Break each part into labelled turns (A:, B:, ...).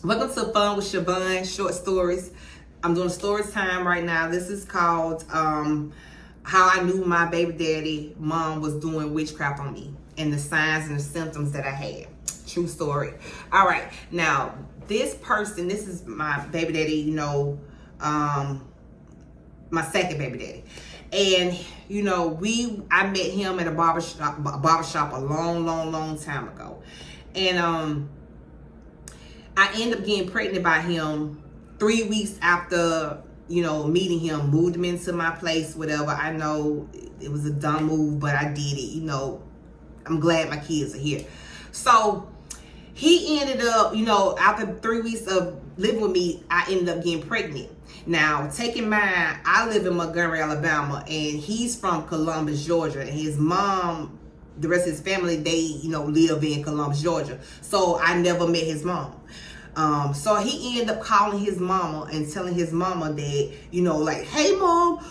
A: Welcome to Fun with Siobhan, short stories. I'm doing story time right now. This is called How I Knew My Baby Daddy Mom Was Doing Witchcraft on Me and the signs and the symptoms that I had. True story. All right. Now, this is my baby daddy, my second baby daddy. And, I met him at a barbershop a long time ago. And, I ended up getting pregnant by him 3 weeks after, meeting him, moved him into my place, whatever. I know it was a dumb move, but I did it. I'm glad my kids are here. So he ended up, after 3 weeks of living with me, I ended up getting pregnant. Now, take in mind, I live in Montgomery, Alabama, and he's from Columbus, Georgia, and his mom, the rest of his family, they, live in Columbus, Georgia. So I never met his mom. So he ended up calling his mama and telling his mama that, hey mom,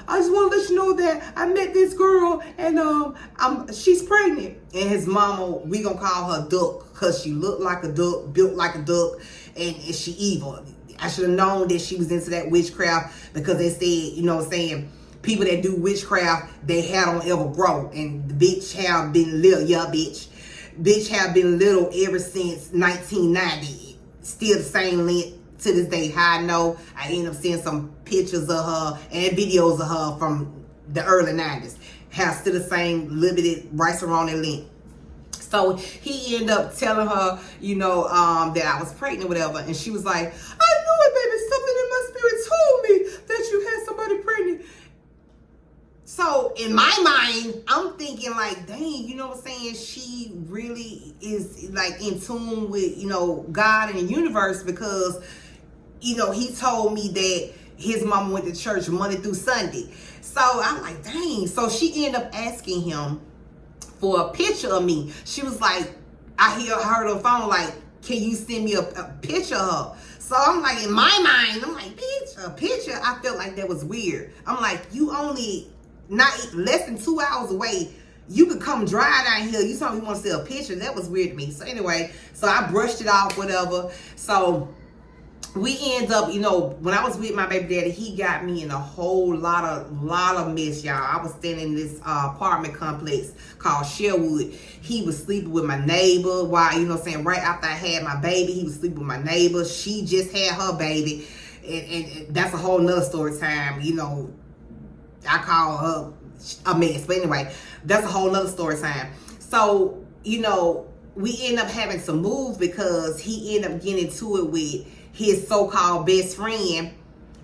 A: I just want to let you know that I met this girl and she's pregnant. And his mama, we gonna call her Duck because she looked like a duck, built like a duck, and she evil. I should have known that she was into that witchcraft because they said, people that do witchcraft, their hair don't ever grow. And the bitch have been little, bitch have been little ever since 1990. Still the same length to this day. How I know, I ended up seeing some pictures of her and videos of her from the early 90s. Hair still the same, limited, right around that length. So he ended up telling her, that I was pregnant, whatever. And she was like, I knew it, baby. Something in my spirit told me that you had somebody pregnant. So in my mind, I'm thinking like, dang, she really is like in tune with, God and the universe because, he told me that his mama went to church Monday through Sunday. So I'm like, dang. So she ended up asking him for a picture of me. She was like, I heard her phone like, can you send me a picture of her? So I'm like, in my mind, I'm like, bitch, a picture? I felt like that was weird. I'm like, you only not less than 2 hours away. You could come drive down here. You told me you want to see a picture. That was weird to me. So anyway, so I brushed it off, whatever. So we end up, when I was with my baby daddy, he got me in a whole lot of mess, y'all. I was staying in this apartment complex called Sherwood. He was sleeping with my neighbor while, right after I had my baby, he was sleeping with my neighbor. She just had her baby. And that's a whole nother story time, I call her a mess. But anyway, that's a whole nother story time. So, we end up having to move because he ended up getting into it with his so-called best friend,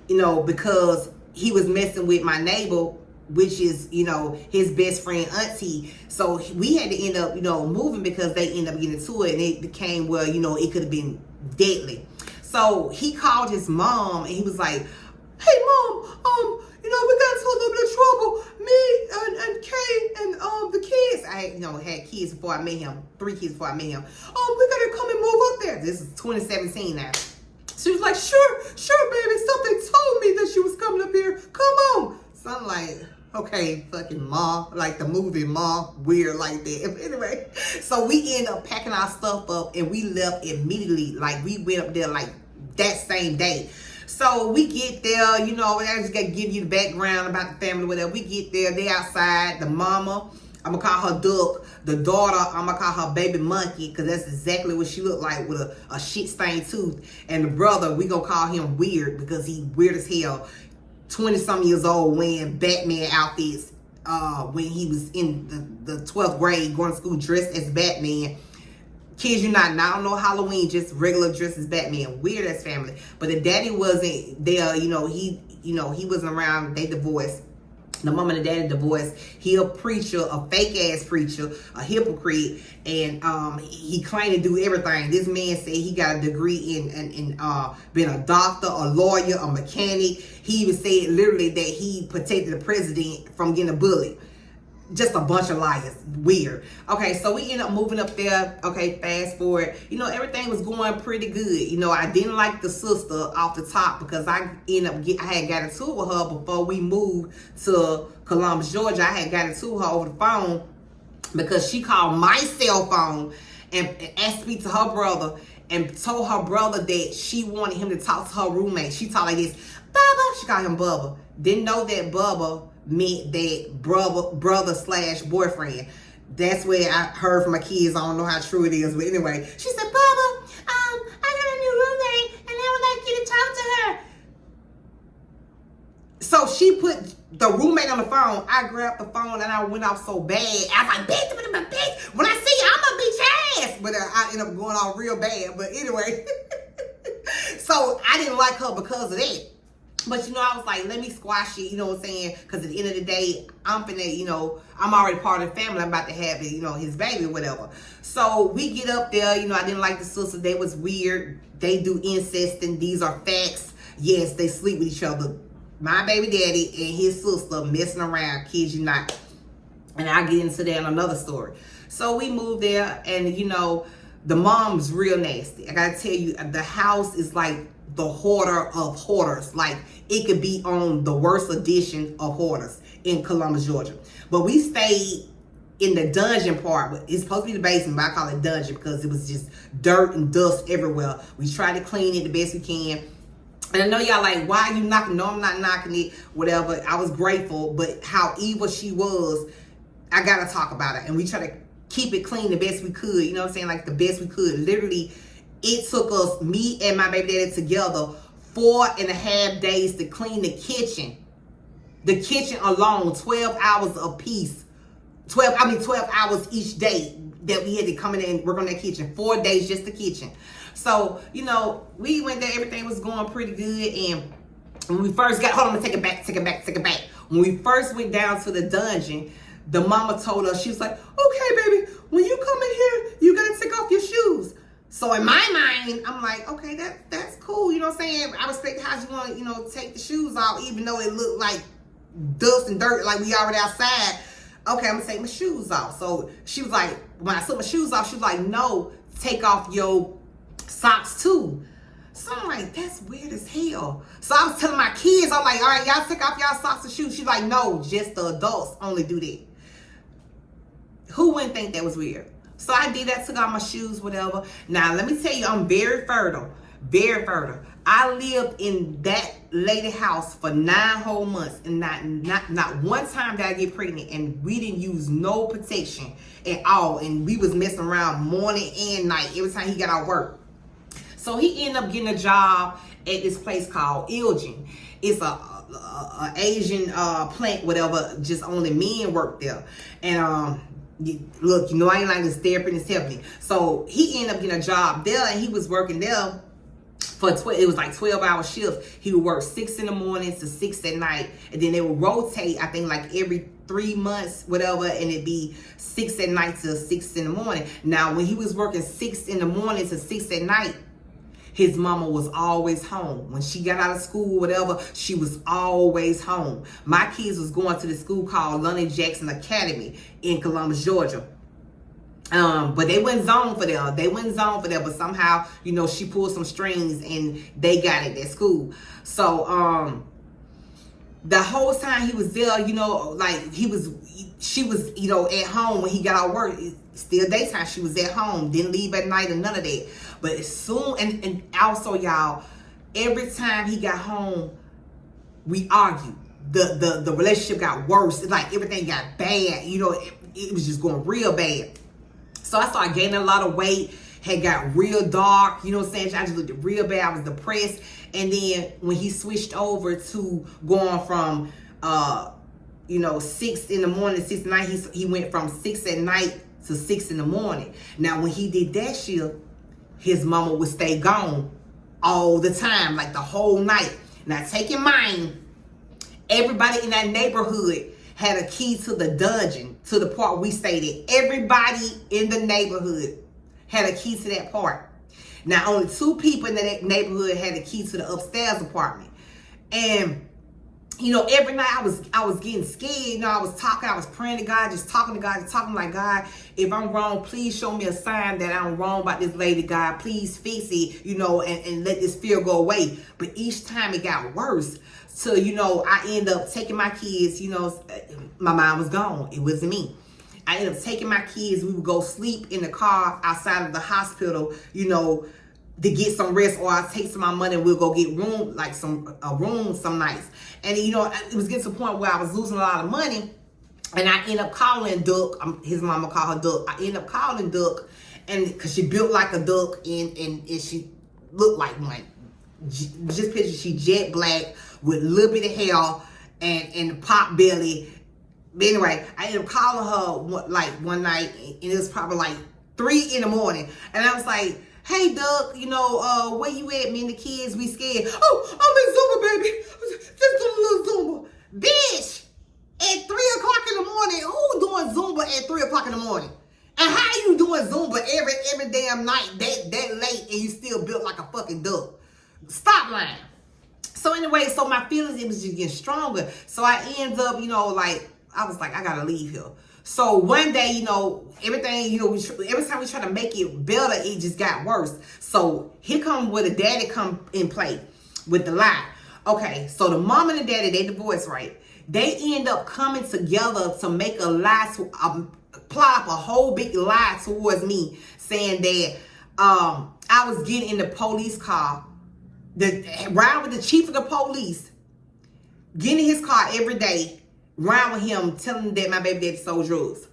A: because he was messing with my neighbor, which is, his best friend auntie. So we had to end up, moving because they ended up getting into it and it became, well, it could have been deadly. So he called his mom and he was like, hey mom, we got into a little bit of trouble. Me and Kay and the kids. I had kids before I met him. 3 kids before I met him. We gotta come and move up there. This is 2017 now. She was like, sure, baby. Something told me that she was coming up here. Come on. So I'm like, okay, fucking Ma, like the movie Ma, weird like that. Anyway, so we end up packing our stuff up and we left immediately. Like we went up there like that same day. So we get there, I just got to give you the background about the family, whatever. We get there, they outside, the mama, I'm going to call her Duck. The daughter, I'm going to call her Baby Monkey, because that's exactly what she looked like with a shit-stained tooth. And the brother, we going to call him Weird, because he weird as hell. 20-something years old, wearing Batman outfits when he was in the 12th grade, going to school dressed as Batman. Kids, I don't know Halloween, just regular dress as Batman. Weird ass family. But the daddy wasn't there, he wasn't around. They divorced. The mom and the daddy divorced. He a preacher, a fake ass preacher, a hypocrite, and he claimed to do everything. This man said he got a degree in being a doctor, a lawyer, a mechanic. He even said literally that he protected the president from getting bullied. Just a bunch of liars. Weird. Okay, so we end up moving up there. Okay, fast forward. Everything was going pretty good. I didn't like the sister off the top because I had got into it with her before we moved to Columbus, Georgia. I had got into her over the phone because she called my cell phone and asked to speak to her brother. and told her brother that she wanted him to talk to her roommate. She talked like this, Bubba. She called him Bubba. Didn't know that Bubba meant that brother slash boyfriend. That's where I heard from my kids. I don't know how true it is, but anyway, she said, Bubba, I got a new roommate, and I would like you to talk to her. So she put the roommate on the phone. I grabbed the phone and I went off so bad. I was like, bitch, when I see you, I'm gonna beat your ass. But I ended up going off real bad. But anyway, so I didn't like her because of that. But, I was like, let me squash it, you know what I'm saying? Because at the end of the day, I'm finna, I'm already part of the family. I'm about to have, his baby or whatever. So we get up there, I didn't like the sisters. They was weird. They do incest, and these are facts. Yes, they sleep with each other. My baby daddy and his sister messing around, kid you not. And I'll get into that in another story. So we moved there, and, the mom's real nasty. I got to tell you, the house is like the hoarder of hoarders. Like, it could be on the worst edition of hoarders in Columbus, Georgia. But we stayed in the dungeon part. But it's supposed to be the basement, but I call it dungeon because it was just dirt and dust everywhere. We tried to clean it the best we can. And I know y'all like, why are you knocking? No, I'm not knocking it, whatever. I was grateful, but how evil she was, I got to talk about it. And we try to keep it clean the best we could. You know what I'm saying? Like, the best we could. Literally, it took us, me and my baby daddy together, 4.5 days to clean the kitchen. The kitchen alone, 12 hours a piece. 12 hours each day that we had to come in and work on that kitchen. 4 days just the kitchen. So, we went there, everything was going pretty good. And when we first got, hold on, I'm gonna take it back. When we first went down to the dungeon, the mama told us, she was like, okay, baby, when you come in here, you gotta take off your shoes. So in my mind, I'm like, okay, that's cool. You know what I'm saying? I respect how you want to, take the shoes off, even though it looked like dust and dirt, like we already outside. Okay, I'm gonna take my shoes off. So she was like, when I took my shoes off, she was like, no, take off your socks too. So I'm like, that's weird as hell. So I was telling my kids, I'm like, all right, y'all take off y'all socks and shoes. She's like, no, just the adults only do that. Who wouldn't think that was weird? So I did that, took off my shoes, whatever. Now, let me tell you, I'm very fertile. Very fertile. I lived in that lady house for 9 whole months, and not one time did I get pregnant, and we didn't use no protection at all. And we was messing around morning and night every time he got out of work. So he ended up getting a job at this place called Elgin. It's a Asian plant, whatever, just only men work there. And look, I ain't like this therapy and it's helping me. So he ended up getting a job there, and he was working there for it was like 12-hour shifts. He would work 6 in the morning to 6 at night, and then they would rotate, I think, like every 3 months, whatever, and it'd be 6 at night to 6 in the morning. Now, when he was working 6 in the morning to 6 at night, his mama was always home. When she got out of school, whatever, she was always home. My kids was going to the school called London Jackson Academy in Columbus, Georgia. But they wasn't zoned for them. But somehow, she pulled some strings and they got it at school. So, the whole time he was there, like she was, at home when he got out of work. Still daytime, she was at home, didn't leave at night and none of that. But as soon, and also, y'all, every time he got home, we argued. The relationship got worse. It's like everything got bad. It was just going real bad. So I started gaining a lot of weight, had got real dark, I just looked real bad. I was depressed. And then when he switched over to going from, 6 in the morning, 6 at night, he went from 6 at night to 6 in the morning. Now, when he did that shift, his mama would stay gone all the time, like the whole night. Now, take in mind, everybody in that neighborhood had a key to the dungeon, to the part we stayed in. Everybody in the neighborhood had a key to that part. Now, only 2 people in that neighborhood had a key to the upstairs apartment. And, every night I was getting scared. I was talking, I was praying to God, just talking to God, just talking like, God, if I'm wrong, please show me a sign that I'm wrong about this lady, God. Please fix it, and let this fear go away. But each time it got worse. So, I end up taking my kids, my mom was gone. It wasn't me. I ended up taking my kids. We would go sleep in the car outside of the hospital, to get some rest, or I'll take some of my money and we'll go get room, like a room some nights. And you know, it was getting to the point where I was losing a lot of money, and I end up calling Duck. His mama called her Duck. I end up calling Duck, and because she built like a duck and she looked like one. Just picture she jet black with a little bit of hair and pot belly. But anyway, I ended up calling her like one night, and it was probably like 3 in the morning, and I was like, "Hey, Duck, you know, where you at? Me and the kids, we scared." "Oh, I'm in Zumba, baby. Just doing a little Zumba." Bitch, at 3 o'clock in the morning, who doing Zumba at 3 o'clock in the morning? And how you doing Zumba every damn night that late, and you still built like a fucking duck? Stop lying. So anyway, so my feelings, it was just getting stronger. So I end up, you know, like, I was like, I gotta leave here. So one day, you know, everything, you know, every time we try to make it better, it just got worse. So here come where the daddy come in play with the lie. Okay, so the mom and the daddy, they divorced, right? They end up coming together to make a lie, to plot up a whole big lie towards me, saying that I was getting in the police car, ride with the chief of the police, getting in his car every day, ride with him, telling him that my baby daddy sold drugs.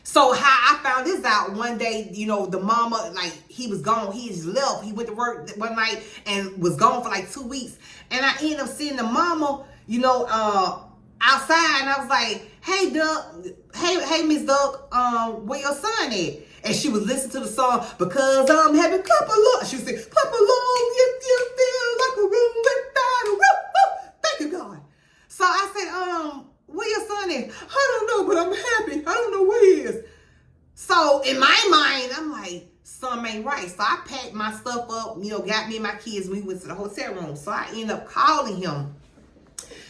A: So how I found this out, one day, you know, the mama, like, he was gone. He just left. He went to work one night and was gone for like 2 weeks. And I ended up seeing the mama, you know, outside. And I was like, "Hey, Duck. Hey, Miss Duck, where your son at?" And she was listening to the song, "Because I'm having clap along." She was saying, "Clap along if you feel like a room without a roof." Thank you, God. So I said, "Where your son is?" "I don't know, but I'm happy. I don't know where he is." So in my mind, I'm like, something ain't right. So I packed my stuff up, you know, got me and my kids. We went to the hotel room. So I ended up calling him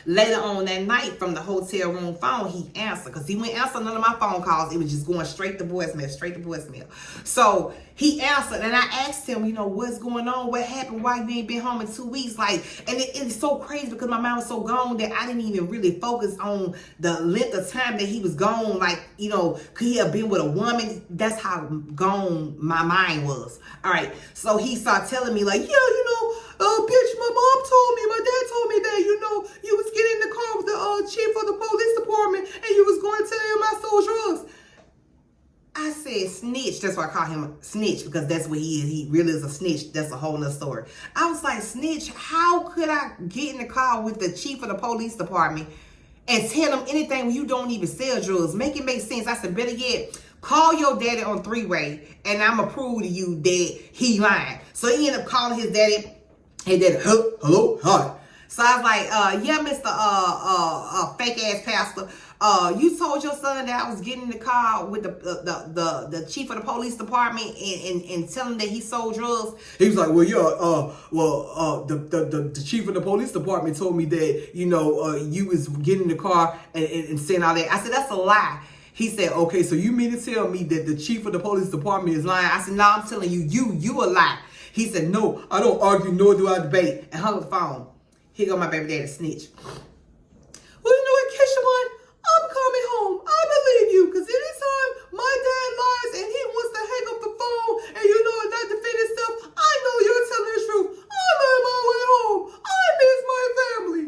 A: later on that night from the hotel room phone. He answered, because he wouldn't answer none of my phone calls. It was just going straight to voicemail. So he answered, and I asked him, you know, "What's going on? What happened? Why you ain't been home in 2 weeks?" Like, and it's so crazy because my mind was so gone that I didn't even really focus on the length of time that he was gone. Like, you know, could he have been with a woman? That's how gone my mind was. All right. So he started telling me, like, "Yeah, you know, bitch, my dad told me that, you know, you was getting in the car with the chief of the police department and you was going to tell him I sold drugs." I said, "Snitch." That's why I call him a snitch, because that's what he is. He really is a snitch. That's a whole nother story. I was like, "Snitch, how could I get in the car with the chief of the police department and tell him anything when you don't even sell drugs? Make it make sense." I said, "Better yet, call your daddy on 3-way and I'm going to prove to you that he lying." So he ended up calling his daddy. Hey, daddy, hello, hi. So I was like, "Yeah, Mr. Fake ass pastor. You told your son that I was getting in the car with the chief of the police department and telling him that he sold drugs." He was like, "Well, yeah, the chief of the police department told me that, you know, you was getting in the car and saying all that." I said, "That's a lie." He said, "Okay, so you mean to tell me that the chief of the police department is lying?" I said, "No, I'm telling you, you a lie." He said, "No, I don't argue, nor do I debate," and hung up the phone. Here go my baby daddy, snitch. "Well, you know what, Keshawan? I'm coming home. I believe you, because anytime my dad lies and he wants to hang up the phone and, you know, not defend himself, I know you're telling the truth. I'm on my way home. I miss my family."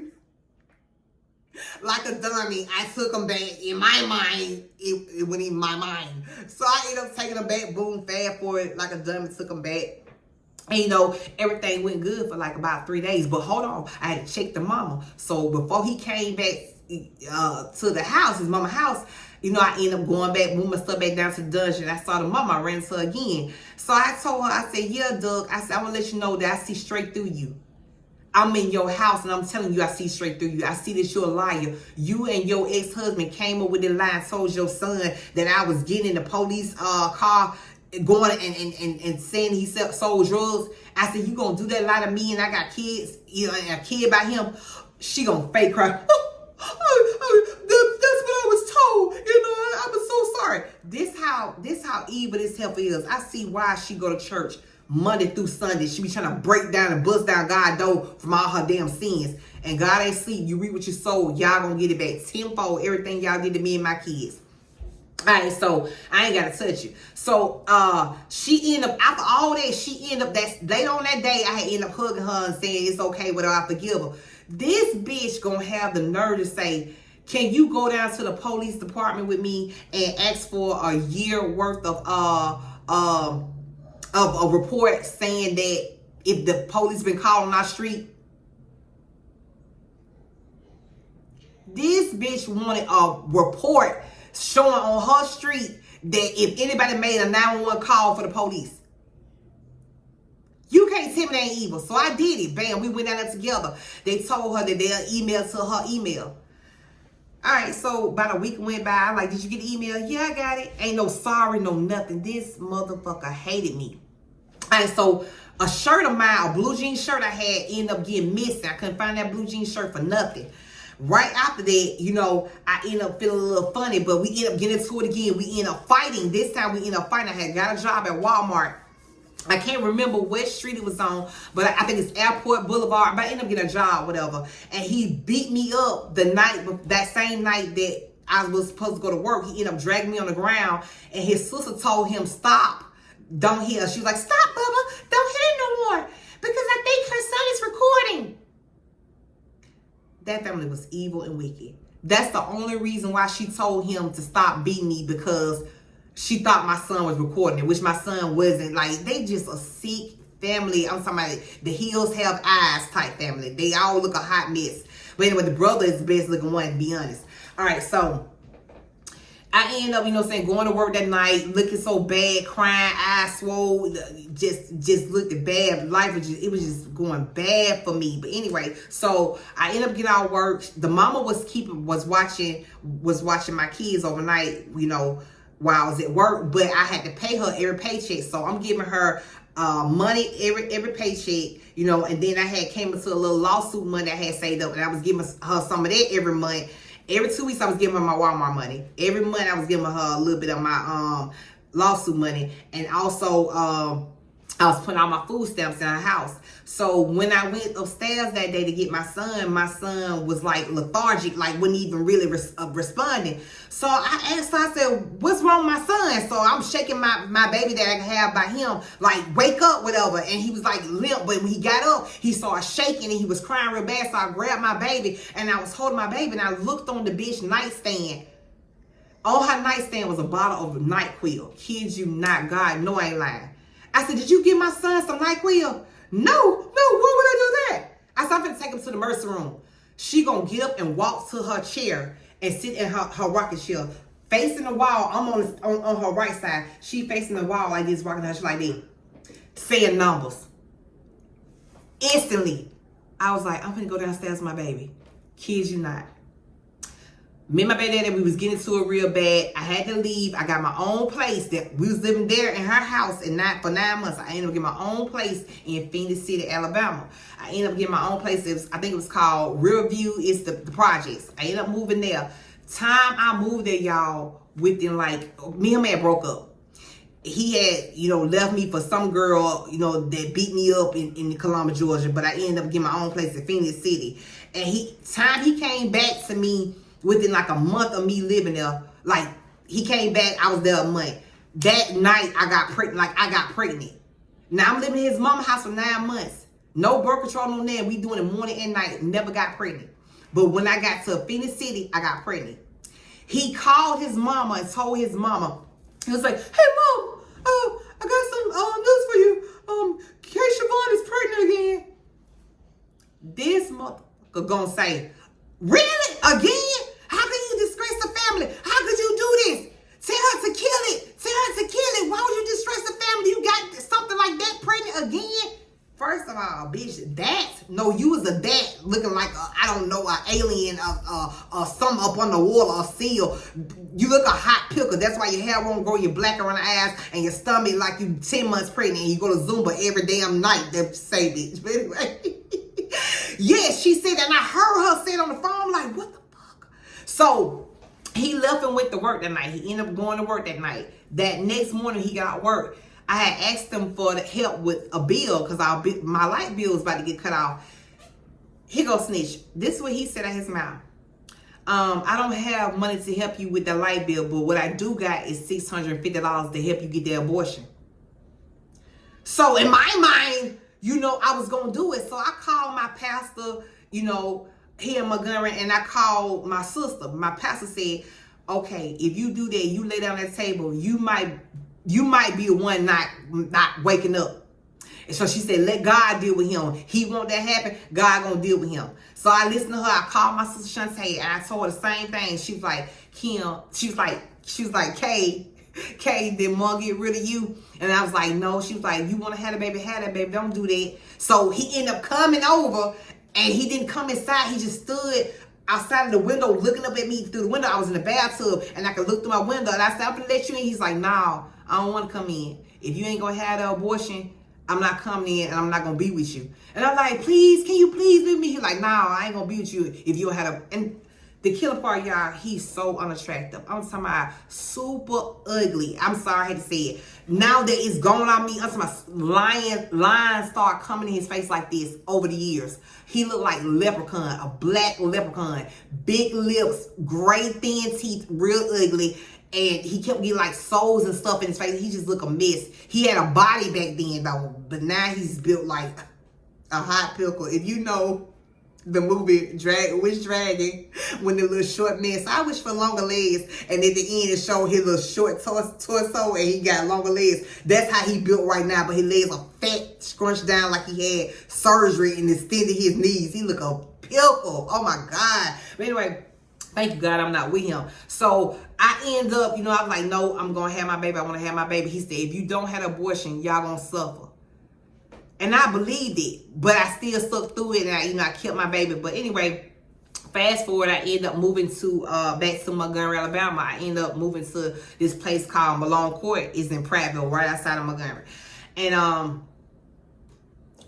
A: Like a dummy, I took him back. In my mind, it went in my mind. So I ended up taking him back, boom, fast forward, like a dummy, took him back. And, you know, everything went good for like about 3 days. But hold on, I had to check the mama. So before he came back to the house, his mama's house, you know, I ended up going back, moving my stuff back down to the dungeon. I saw the mama, I ran into her again. So I told her, I said, "Yeah, Doug," I said, "I want to let you know that I see straight through you. I'm in your house and I'm telling you I see straight through you. I see that you're a liar. You and your ex-husband came up with the lie and told your son that I was getting in the police car going and saying he sold drugs." I said, "You gonna do that lie to me and I got kids, you know, and a kid by him?" She gonna fake cry. That's what I was told. You know, I was so sorry. This how evil this heifer is. I see why she go to church Monday through Sunday. She be trying to break down and bust down God's door from all her damn sins. And God ain't sleep. You reap what you sow. Y'all gonna get it back tenfold. Everything y'all did to me and my kids. All right, so I ain't gotta touch you. So she ended up, after all that, she ended up, that later on that day, I had ended up hugging her and saying it's okay with her, I forgive her. This bitch gonna have the nerve to say, can you go down to the police department with me and ask for a year worth of a report saying that if the police been called on our street? This bitch wanted a report showing on her street that if anybody made a 911 call for the police. You can't tell me they ain't evil. So I did it. Bam, we went down there together. They told her that they'll email to her email. All right, so about a week went by. I'm like, did you get the email? Yeah, I got it. Ain't no sorry, no nothing. This motherfucker hated me. All right, so a shirt of mine, a blue jean shirt I had, ended up getting missing. I couldn't find that blue jean shirt for nothing. Right after that, you know, I ended up feeling a little funny, but we ended up getting into it again. We ended up fighting. This time we ended up fighting. I had got a job at Walmart. I can't remember what street it was on, but I think it's Airport Boulevard. But I ended up getting a job, whatever. And he beat me up the night, that same night that I was supposed to go to work. He ended up dragging me on the ground, and his sister told him, stop, don't hit her. She was like, stop, Bubba, don't hit her no more, because I think her son is recording. That family was evil and wicked. That's the only reason why she told him to stop beating me, because she thought my son was recording it, which my son wasn't. Like, they just a sick family. I'm talking about the Hills Have Eyes type family. They all look a hot mess. But anyway, the brother is the best looking one, to be honest. All right, so I end up, you know what I'm saying, going to work that night, looking so bad, crying, eyes swole, just looked bad. Life was just, it was just going bad for me. But anyway, so I ended up getting out of work. The mama was watching my kids overnight, you know, while I was at work, but I had to pay her every paycheck. So I'm giving her money every paycheck, you know, and then I had came into a little lawsuit money I had saved up, and I was giving her some of that every month. Every 2 weeks I was giving her my Walmart money. Every month I was giving her a little bit of my lawsuit money, and also I was putting all my food stamps in her house. So when I went upstairs that day to get my son was like lethargic, like wasn't even really responding. So I asked her, I said, what's wrong with my son? So I'm shaking my baby that I have by him, like, wake up, whatever. And he was like limp, but when he got up, he started shaking and he was crying real bad. So I grabbed my baby and I was holding my baby, and I looked on the bitch nightstand. On her nightstand was a bottle of NyQuil. Kid you not, God, no, I ain't lying. I said, did you give my son some NyQuil? No, why would I do that? I said, I'm going to take him to the emergency room. She going to get up and walk to her chair and sit in her rocking chair, facing the wall. I'm on her right side. She facing the wall like this, rocking her chair like this, saying numbers. Instantly, I was like, I'm going to go downstairs with my baby. Kid you not. Me and my baby daddy, we was getting to it real bad. I had to leave. I got my own place. That we was living there in her house and not for 9 months. I ended up getting my own place in Phoenix City, Alabama. I ended up getting my own place. I think it was called Riverview. It's the projects. I ended up moving there. Time I moved there, y'all, within like, me and him had broke up. He had, you know, left me for some girl, you know, that beat me up in Columbus, Georgia. But I ended up getting my own place in Phoenix City. And he came back to me within like a month of me living there. Like, he came back, I was there a month. That night, I got pregnant. Now, I'm living in his mama's house for 9 months. No birth control, no nothing. We doing it morning and night. Never got pregnant. But when I got to Phoenix City, I got pregnant. He called his mama and told his mama. He was like, hey, Mom, I got some news for you. Kay Siobhan is pregnant again. This motherfucker gonna say, really? Again? How can you disgrace the family? How could you do this? Tell her to kill it. Tell her to kill it. Why would you disgrace the family? You got something like that pregnant again? First of all, bitch, you was a dat looking like I don't know, an alien or something up on the wall or seal. You look a hot pickle. That's why your hair won't grow. You're black around the eyes and your stomach like you 10 months pregnant and you go to Zumba every damn night. That say bitch. But anyway, yeah, she said that and I heard her say it on the phone like, what the fuck? So he left and went to work that night. He ended up going to work that night. That next morning he got out work. I had asked him for the help with a bill because my light bill was about to get cut off. He go snitch. This is what he said out his mouth. I don't have money to help you with the light bill, but what I do got is $650 to help you get the abortion. So in my mind, I was going to do it. So I called my pastor, here in Montgomery, and I called my sister. My pastor said, okay, if you do that, you lay down at the table, you might be the one not waking up. And so she said, let God deal with him. He want that happen, God gonna deal with him. So I listened to her. I called my sister Shantae, and I told her the same thing. She was like, Kim, she was like, Kay, did Mom get rid of you? And I was like, no. She was like, you want to have that baby, don't do that. So he ended up coming over, and he didn't come inside. He just stood outside of the window looking up at me through the window. I was in the bathtub, and I could look through my window, and I said, I'm gonna let you in. He's like, no, I don't want to come in. If you ain't gonna have the abortion, I'm not coming in, and I'm not gonna be with you. And I'm like, please, can you please leave me? He's like, no, I ain't gonna be with you if you don't have a. And the killer part, y'all, he's so unattractive. I'm talking about super ugly. I'm sorry I had to say it. Now that it's gone on me, I'm talking about lines start coming in his face like this over the years. He looked like leprechaun, a black leprechaun. Big lips, gray thin teeth, real ugly. And he kept getting like soles and stuff in his face. He just looked a mess. He had a body back then though, but now he's built like a hot pickle. If you know the movie Witch Dragon, when the little short man, so I wish for longer legs, and at the end it showed his little short torso and he got longer legs. That's how he built right now, but his legs are fat, scrunched down like he had surgery and extended his knees. He look a pickle. Oh my God. But anyway, thank you, God, I'm not with him. So I end up, I was like, no, I'm going to have my baby. I want to have my baby. He said, if you don't have an abortion, y'all going to suffer. And I believed it, but I still stuck through it, and I kept my baby. But anyway, fast forward, I ended up moving to back to Montgomery, Alabama. I ended up moving to this place called Malone Court. It's in Prattville, right outside of Montgomery. And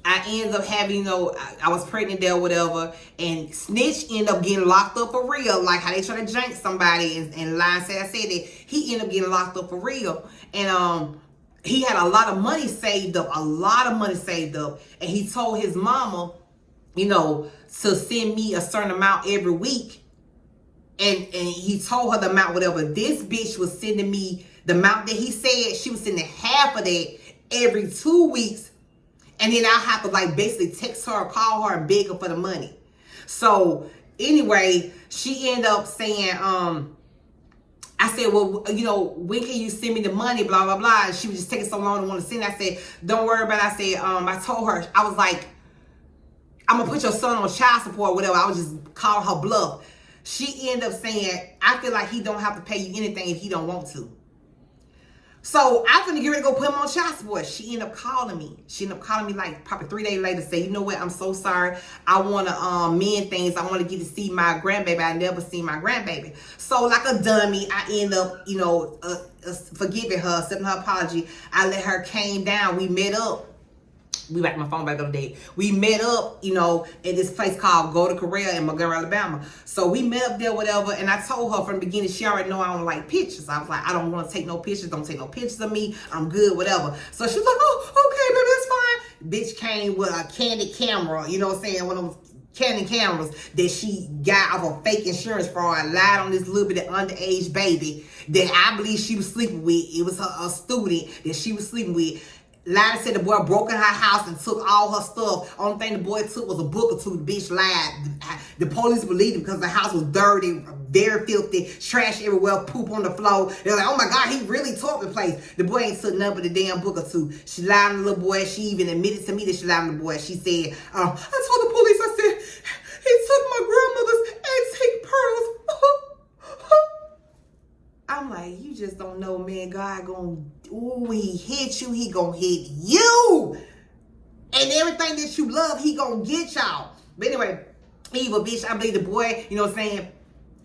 A: I ended up having, I was pregnant there or whatever, and Snitch ended up getting locked up for real, like how they try to jank somebody, and Line said I said that. He ended up getting locked up for real. And he had a lot of money saved up, and he told his mama, to send me a certain amount every week. And he told her the amount, whatever. This bitch was sending me the amount that he said. She was sending half of that every 2 weeks. And then I have to basically text her or call her and beg her for the money. So anyway, she ended up saying, I said, well, when can you send me the money, blah, blah, blah. And she was just taking so long to want to send it. I said, don't worry about it. I said, I told her, I was like, I'm going to put your son on child support or whatever. I was just calling her bluff. She ended up saying, I feel like he don't have to pay you anything if he don't want to. So I'm finna get ready to go put him on child support. She ended up calling me. Probably 3 days later, say, you know what? I'm so sorry. I want to mend things. I want to get to see my grandbaby. I never seen my grandbaby. So like a dummy, I end up, forgiving her, accepting her apology. I let her came down. We met up. We back my phone back up date. We met up, at this place called Go to Korea in Montgomery, Alabama. So we met up there, whatever. And I told her from the beginning, she already know I don't like pictures. I was like, I don't want to take no pictures. Don't take no pictures of me. I'm good, whatever. So she was like, oh, okay, baby, that's fine. Bitch came with a candid camera, you know what I'm saying? One of those Canon cameras that she got off a fake insurance fraud, lied on this little bit of underage baby that I believe she was sleeping with. It was a student that she was sleeping with. Lied, said the boy broke in her house and took all her stuff. Only thing the boy took was a book or two. The bitch lied. The police believed him because the house was dirty, very filthy, trash everywhere, poop on the floor. They're like, oh my God, he really took the place. The boy ain't took nothing but a damn book or two. She lied on the little boy. She even admitted to me that she lied on the boy. She said, I told the police, I said, he took my grandmother's antique pearls. I'm like, you just don't know, man. God he hit you, he gonna hit you. And everything that you love, he gonna get y'all. But anyway, evil bitch, I believe the boy, you know what I'm saying?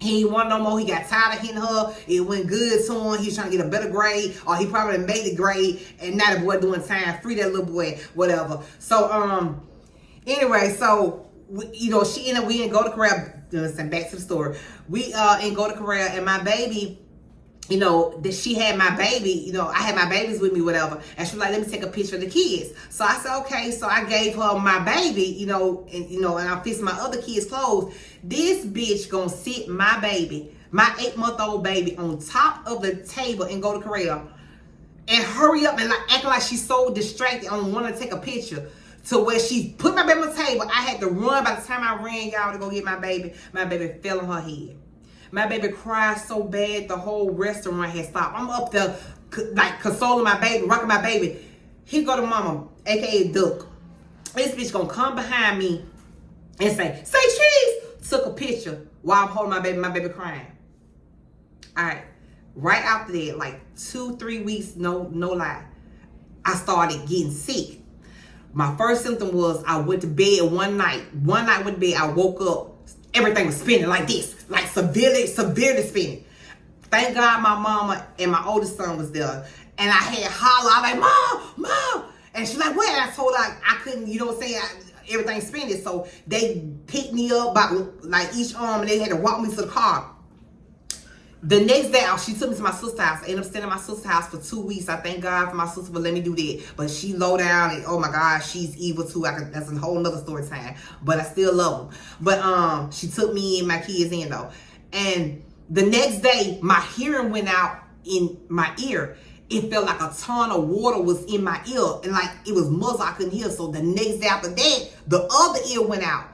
A: He ain't want no more. He got tired of hitting her. It went good to him. He's trying to get a better grade, or he probably made the grade, and now the boy doing time. Free that little boy, whatever. So, anyway, so, she ended up, we didn't go to Korea. Listen, back to the story. We didn't go to Korea, and my baby, you know, that she had my baby, you know, I had my babies with me, whatever. And she was like, let me take a picture of the kids. So I said, okay. So I gave her my baby, you know, and I fixed my other kids' clothes. This bitch gonna sit my baby, my 8-month-old baby, on top of the table and go to Korea and hurry up and like act like she's so distracted on wanting to take a picture, to where she put my baby on the table. I had to run. By the time I ran, y'all, to go get my baby fell on her head. My baby cried so bad the whole restaurant had stopped. I'm up there like consoling my baby, rocking my baby. He go to mama, aka Duck. This bitch gonna come behind me and say cheese. Took a picture while I'm holding my baby crying. All right. Right after that, like 2-3 weeks, no lie, I started getting sick. My first symptom was I went to bed one night. One night I went to bed, I woke up. Everything was spinning like this, like severely spinning. Thank God my mama and my oldest son was there. And I had holler, I was like, Mom. And she's like, what? And I told her I couldn't, you know what I'm saying? Everything spinning. So they picked me up by like each arm and they had to walk me to the car. The next day, she took me to my sister's house. I ended up staying at my sister's house for 2 weeks. I thank God for my sister for letting me do that. But she low down and, oh my God, she's evil too. That's a whole nother story time. But I still love them. But she took me and my kids in though. And the next day, my hearing went out in my ear. It felt like a ton of water was in my ear. And like it was muzzled, I couldn't hear. So the next day after that, the other ear went out.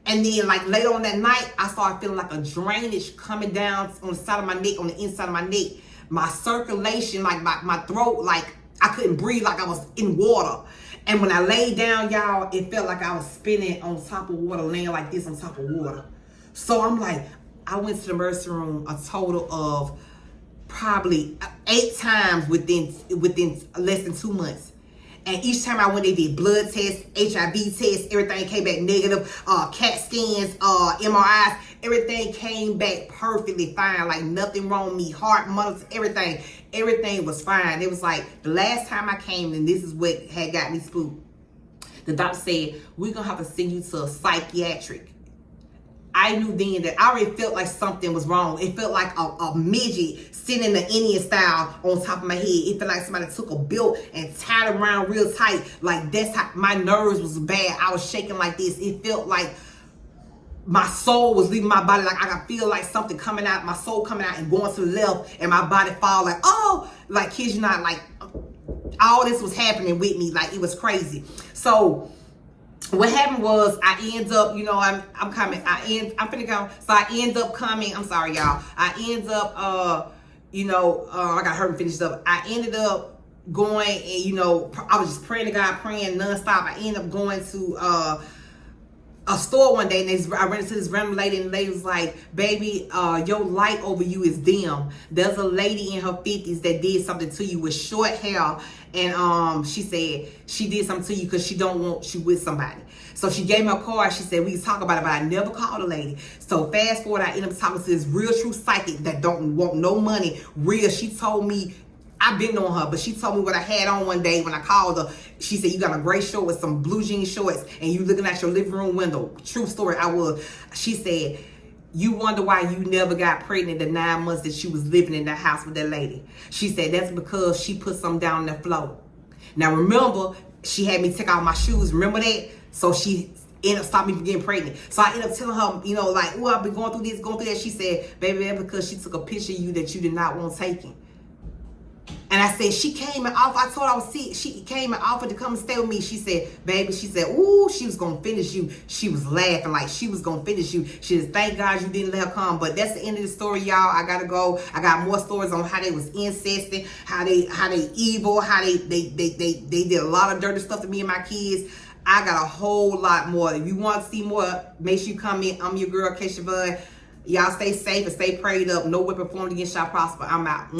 A: And then like later on that night, I started feeling like a drainage coming down on the side of my neck, on the inside of my neck. My circulation, like my throat, like I couldn't breathe, like I was in water. And when I laid down, y'all, it felt like I was spinning on top of water, laying like this on top of water. So I'm like, I went to the emergency room a total of probably 8 times within less than 2 months. And each time I went, they did blood tests, HIV tests, everything came back negative, CAT scans, MRIs, everything came back perfectly fine, like nothing wrong with me, heart, monitor, everything was fine. It was like the last time I came, and this is what had got me spooked. The doctor said, we're going to have to send you to a psychiatric. I knew then that I already felt like something was wrong. It felt like a midget sitting in the Indian style on top of my head. It felt like somebody took a belt and tied it around real tight. Like that's how my nerves was bad. I was shaking like this. It felt like my soul was leaving my body. Like I could feel like something coming out, my soul coming out and going to the left, and my body fall like, oh, like kids you not, like all this was happening with me. Like it was crazy. So what happened was I end up, you know, I'm coming. I'm finna go. So I end up coming. I'm sorry, y'all. I end up, you know, I got hurt and finished up. I ended up going and, you know, I was just praying to God, praying nonstop. I ended up going to a store one day, and I ran into this random lady, and the lady was like, baby, your light over you is dim. There's a lady in her 50s that did something to you with short hair, and she said she did something to you because she don't want you with somebody. So she gave me a card. She said we can talk about it, but I never called a lady. So fast forward, I ended up talking to this real true psychic that don't want no money. Real, she told me, I've been on her, but she told me what I had on one day when I called her. She said, you got a gray short with some blue jean shorts and you looking at your living room window. True story, I was. She said, you wonder why you never got pregnant the 9 months that you was living in that house with that lady. She said, that's because she put something down on the floor. Now remember, she had me take out my shoes. Remember that? So she ended up stopping me from getting pregnant. So I ended up telling her, you know, like, oh, I've been going through this, going through that. She said, baby, that's because she took a picture of you that you did not want taken. And I said, she came and offered. I told her I was sick. She came and offered to come and stay with me. She said, baby, she said, ooh, she was going to finish you. She was laughing like she was going to finish you. She said, thank God you didn't let her come. But that's the end of the story, y'all. I got to go. I got more stories on how they was incesting, how they evil, how they did a lot of dirty stuff to me and my kids. I got a whole lot more. If you want to see more, make sure you comment. I'm your girl, Keisha Bud. Y'all stay safe and stay prayed up. No weapon formed against y'all prosper. I'm out.